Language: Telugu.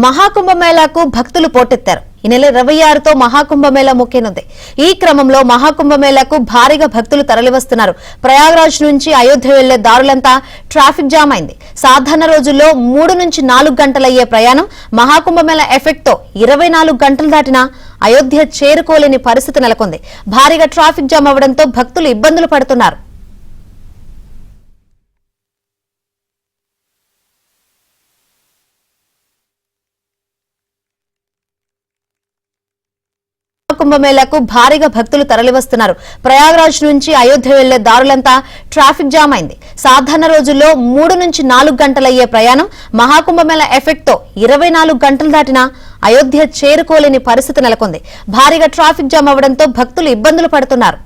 మహాకుంభమేళాకు భక్తులు పోటెత్తారు. ఈ నెల 26తో మహాకుంభమేళా ముఖ్యనుంది. ఈ క్రమంలో మహాకుంభమేళాకు భారీగా భక్తులు తరలివస్తున్నారు. ప్రయాగ్రాజ్ నుంచి అయోధ్య వెళ్లే దారులంతా ట్రాఫిక్ జామ్ అయింది. సాధారణ రోజుల్లో 3 నుంచి 4 గంటలయ్యే ప్రయాణం మహాకుంభమేళా ఎఫెక్ట్ తో 24 గంటలు దాటినా అయోధ్య చేరుకోలేని పరిస్థితి నెలకొంది. భారీగా ట్రాఫిక్ జామ్ అవడంతో భక్తులు ఇబ్బందులు పడుతున్నారు. కుంభమేళాకు భారీగా భక్తులు తరలివస్తున్నారు. ప్రయాగ్రాజ్ నుంచి అయోధ్య వెళ్లే దారులంతా ట్రాఫిక్ జామ్ అయింది. సాధారణ రోజుల్లో 3 నుంచి 4 గంటలయ్యే ప్రయాణం మహాకుంభమేళా ఎఫెక్ట్ తో 24 గంటలు దాటినా అయోధ్య చేరుకోలేని పరిస్థితి నెలకొంది. భారీగా ట్రాఫిక్ జామ్ అవడంతో భక్తులు ఇబ్బందులు పడుతున్నారు.